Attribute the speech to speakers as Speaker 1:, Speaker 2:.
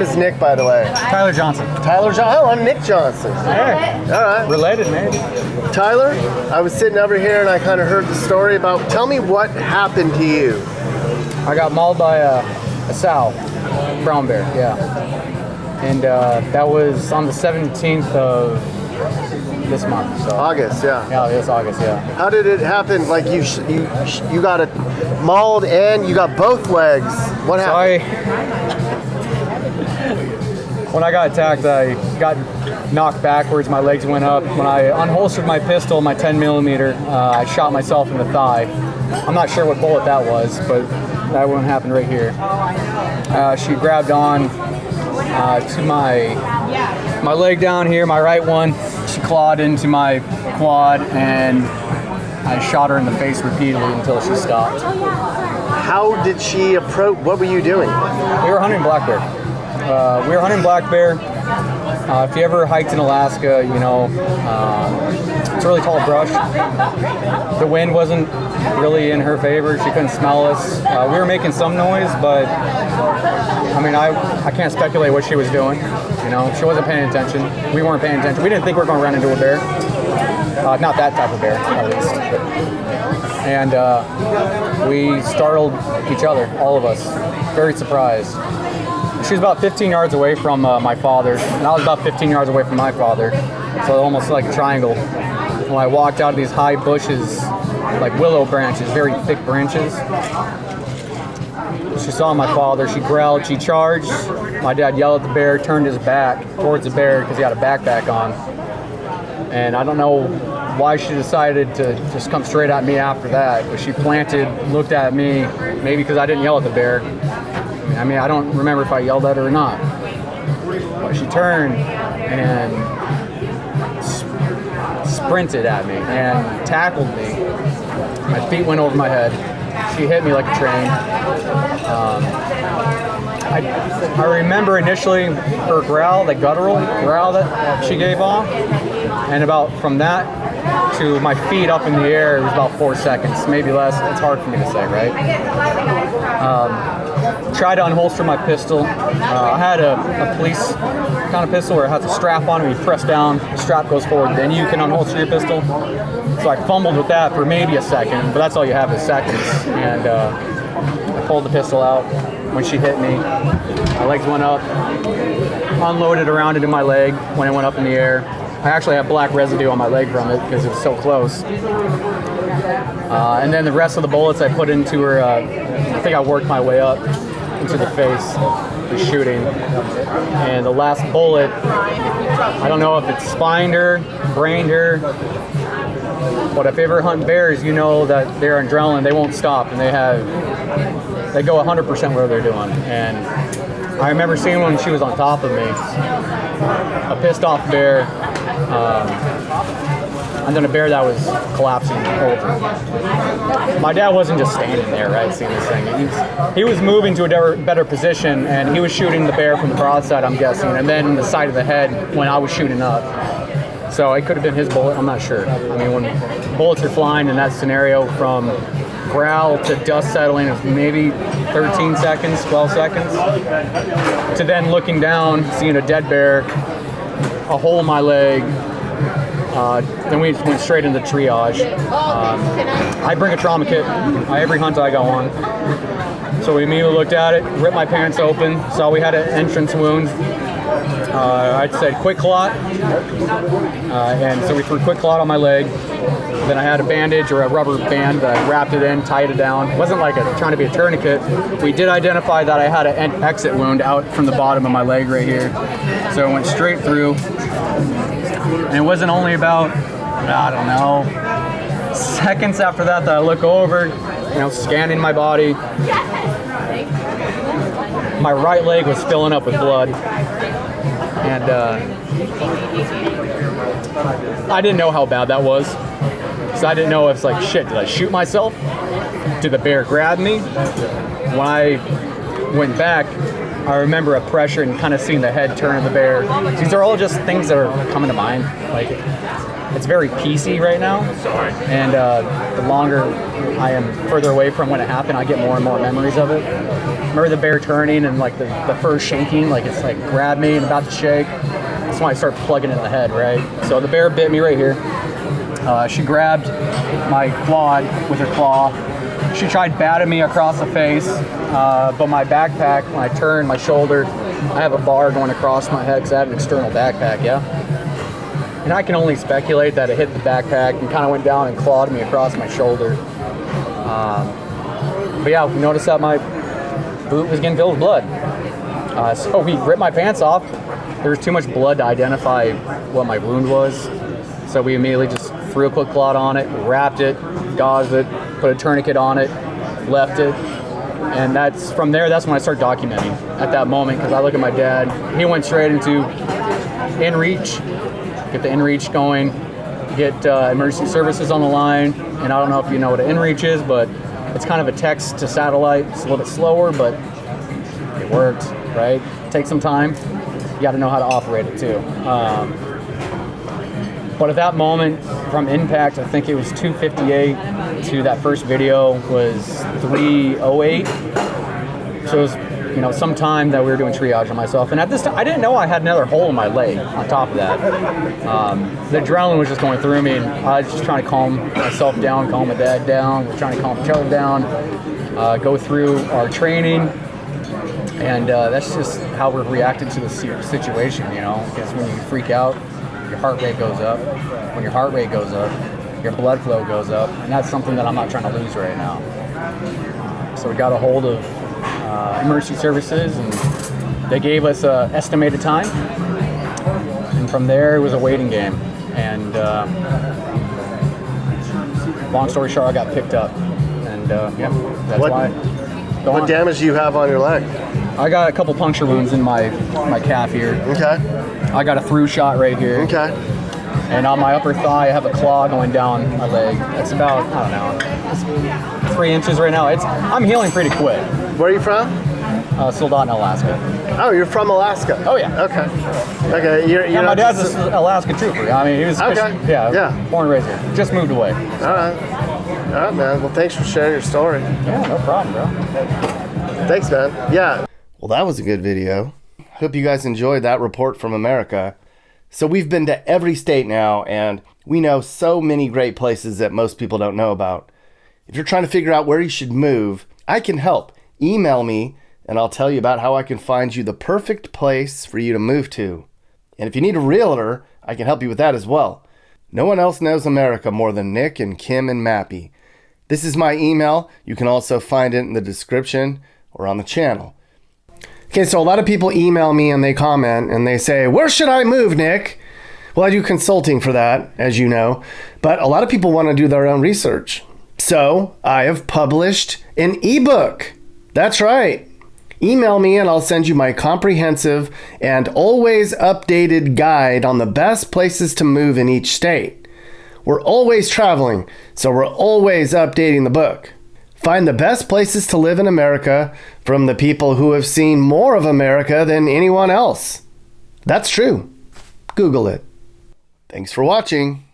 Speaker 1: Is Nick, by the way?
Speaker 2: Tyler Johnson.
Speaker 1: Tyler Johnson. Oh, I'm Nick Johnson.
Speaker 2: Hey.
Speaker 1: All right.
Speaker 2: Related, maybe.
Speaker 1: Tyler, I was sitting over here and I kind of heard the story about. Tell me what happened to you.
Speaker 2: I got mauled by a sow, brown bear. Yeah. And that was on the 17th of this month. So.
Speaker 1: August, yeah.
Speaker 2: Yeah, it's August, yeah.
Speaker 1: How did it happen? Like you got it mauled and you got both legs. What happened?
Speaker 2: When I got attacked, I got knocked backwards. My legs went up. When I unholstered my pistol, my 10 millimeter, I shot myself in the thigh. I'm not sure what bullet that was, but that one happened right here. She grabbed on to my leg down here, my right one. She clawed into my quad, and I shot her in the face repeatedly until she stopped.
Speaker 1: How did she approach? What were you doing?
Speaker 2: We were hunting black bear. We were hunting black bear. If you ever hiked in Alaska, you know, it's really tall brush. The wind wasn't really in her favor. She couldn't smell us. We were making some noise, but I mean, I can't speculate what she was doing. You know, she wasn't paying attention. We weren't paying attention. We didn't think we were going to run into a bear. Not that type of bear, at least. And we startled each other, all of us, very surprised. She was about 15 yards away from my father, and I was about 15 yards away from my father, so almost like a triangle. When I walked out of these high bushes, like willow branches, very thick branches, she saw my father, she growled, she charged. My dad yelled at the bear, turned his back towards the bear because he had a backpack on. And I don't know why she decided to just come straight at me after that, but she planted, looked at me, maybe because I didn't yell at the bear. I mean, I don't remember if I yelled at her or not. But she turned and sprinted at me and tackled me. My feet went over my head. She hit me like a train. I remember initially her growl, the guttural growl that she gave off. And about from that to my feet up in the air, it was about 4 seconds, maybe less. It's hard for me to say, right? Tried to unholster my pistol. I had a police kind of pistol where it has a strap on it. You press down, the strap goes forward, then you can unholster your pistol. So I fumbled with that for maybe a second, but that's all you have is seconds. And I pulled the pistol out when she hit me. My legs went up, unloaded around into my leg when it went up in the air. I actually have black residue on my leg from it because it was so close. And then the rest of the bullets I put into her, I think I worked my way up into the face with shooting. And the last bullet, I don't know if it spined her, brained her, but if you ever hunt bears, you know that they're adrenaline, they won't stop, and they go 100% where they're doing. And I remember seeing when she was on top of me, a pissed off bear, and then a bear that was collapsing over. My dad wasn't just standing there, right, seeing this thing. He was moving to a better position, and he was shooting the bear from the broadside, I'm guessing, and then the side of the head when I was shooting up. So it could have been his bullet, I'm not sure. I mean, when bullets are flying in that scenario from growl to dust settling of maybe 13 seconds, 12 seconds, to then looking down, seeing a dead bear, a hole in my leg. Then we went straight into triage. I bring a trauma kit every hunt I go on. So we immediately looked at it, ripped my pants open, saw we had an entrance wound. I said quick clot, and so we threw quick clot on my leg. Then I had a bandage or a rubber band that I wrapped it in, tied it down. It wasn't like trying to be a tourniquet. We did identify that I had an exit wound out from the bottom of my leg right here. So it went straight through. And it wasn't only about, I don't know, seconds after that I look over, scanning my body. My right leg was filling up with blood. And I didn't know how bad that was. So I didn't know if it's like, shit, did I shoot myself? Did the bear grab me? When I went back, I remember a pressure and kind of seeing the head turn of the bear. These are all just things that are coming to mind. Like, it's very PC right now. And the longer I am further away from when it happened, I get more and more memories of it. remember the bear turning and like the fur shaking, like it's like grabbed me and about to shake. That's when I start plugging in the head, right? So the bear bit me right here. She grabbed my quad with her claw. She tried batting me across the face, but my backpack, when I turned my shoulder, I have a bar going across my head because I have an external backpack, yeah? And I can only speculate that it hit the backpack and kind of went down and clawed me across my shoulder. But yeah, we noticed that my boot was getting filled with blood. So we ripped my pants off. There was too much blood to identify what my wound was. So we immediately just threw a quick clot on it, wrapped it, gauzed it, put a tourniquet on it, left it. And that's from there, that's when I start documenting at that moment, because I look at my dad. He went straight into InReach, get the InReach going, get emergency services on the line. And I don't know if you know what an InReach is, but it's kind of a text to satellite. It's a little bit slower, but it worked, right? It takes some time. You got to know how to operate it too. But at that moment, from impact, I think it was 258 to that first video was 308. So it was, you know, some time that we were doing triage on myself. And at this time, I didn't know I had another hole in my leg on top of that. The adrenaline was just going through me, and I was just trying to calm myself down, calm my dad down, we're trying to calm each other down, go through our training. And that's just how we're reacting to the situation, you know, because when you freak out, your heart rate goes up. When your heart rate goes up, your blood flow goes up, and that's something that I'm not trying to lose right now. So we got a hold of emergency services, and they gave us an estimated time, and from there it was a waiting game. And long story short, I got picked up, and yeah, that's why.
Speaker 1: What damage do you have on your leg?
Speaker 2: I got a couple puncture wounds in my calf here.
Speaker 1: Okay.
Speaker 2: I got a through shot right here.
Speaker 1: Okay.
Speaker 2: And on my upper thigh, I have a claw going down my leg. It's about, I don't know, it's 3 inches right now. I'm healing pretty quick.
Speaker 1: Where are you from?
Speaker 2: Soldotna, Alaska.
Speaker 1: Oh, you're from Alaska.
Speaker 2: Oh yeah.
Speaker 1: Okay. Okay. You're
Speaker 2: my dad's an Alaska trooper. I mean, he was born and raised here. Just moved away. So.
Speaker 1: All right, man. Well, thanks for sharing your story.
Speaker 2: Yeah, no problem, bro.
Speaker 1: Thanks, man. Yeah. Well, that was a good video. Hope you guys enjoyed that report from America. So we've been to every state now, and we know so many great places that most people don't know about. If you're trying to figure out where you should move, I can help. Email me, and I'll tell you about how I can find you the perfect place for you to move to. And if you need a realtor, I can help you with that as well. No one else knows America more than Nick and Kim and Mappy. This is my email. You can also find it in the description or on the channel. Okay, so a lot of people email me and they comment and they say, where should I move, Nick? Well, I do consulting for that, as you know, but a lot of people want to do their own research. So I have published an ebook. That's right. Email me and I'll send you my comprehensive and always updated guide on the best places to move in each state. We're always traveling, so we're always updating the book. Find the best places to live in America from the people who have seen more of America than anyone else. That's true. Google it. Thanks for watching.